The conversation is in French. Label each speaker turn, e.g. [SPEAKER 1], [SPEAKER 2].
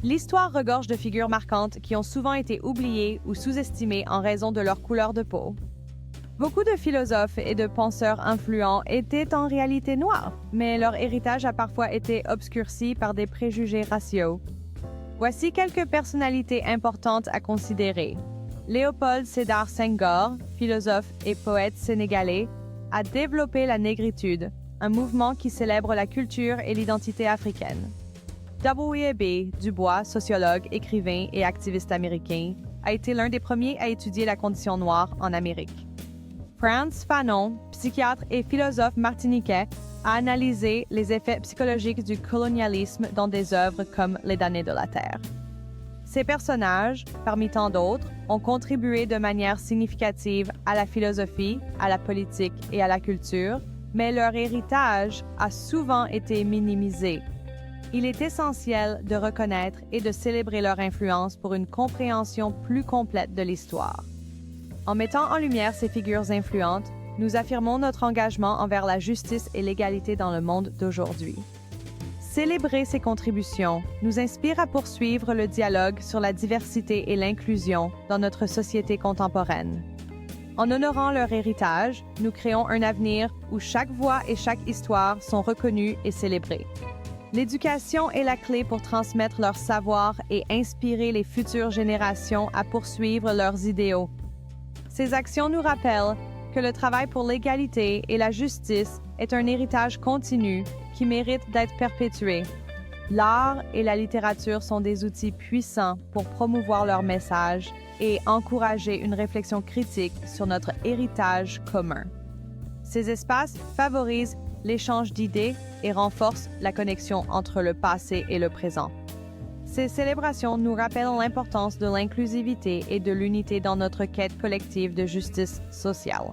[SPEAKER 1] L'histoire regorge de figures marquantes qui ont souvent été oubliées ou sous-estimées en raison de leur couleur de peau. Beaucoup de philosophes et de penseurs influents étaient en réalité noirs, mais leur héritage a parfois été obscurci par des préjugés raciaux. Voici quelques personnalités importantes à considérer. Léopold Sédar Senghor, philosophe et poète sénégalais, a développé la négritude, un mouvement qui célèbre la culture et l'identité africaine. W.E.B. Du Bois, sociologue, écrivain et activiste américain, a été l'un des premiers à étudier la condition noire en Amérique. Frantz Fanon, psychiatre et philosophe martiniquais, a analysé les effets psychologiques du colonialisme dans des œuvres comme Les damnés de la terre. Ces personnages, parmi tant d'autres, ont contribué de manière significative à la philosophie, à la politique et à la culture, mais leur héritage a souvent été minimisé. Il est essentiel de reconnaître et de célébrer leur influence pour une compréhension plus complète de l'histoire. En mettant en lumière ces figures influentes, nous affirmons notre engagement envers la justice et l'égalité dans le monde d'aujourd'hui. Célébrer ces contributions nous inspire à poursuivre le dialogue sur la diversité et l'inclusion dans notre société contemporaine. En honorant leur héritage, nous créons un avenir où chaque voix et chaque histoire sont reconnues et célébrées. L'éducation est la clé pour transmettre leur savoir et inspirer les futures générations à poursuivre leurs idéaux. Ces actions nous rappellent que le travail pour l'égalité et la justice est un héritage continu qui mérite d'être perpétué. L'art et la littérature sont des outils puissants pour promouvoir leur message et encourager une réflexion critique sur notre héritage commun. Ces espaces favorisent l'échange d'idées et renforcent la connexion entre le passé et le présent. Ces célébrations nous rappellent l'importance de l'inclusivité et de l'unité dans notre quête collective de justice sociale.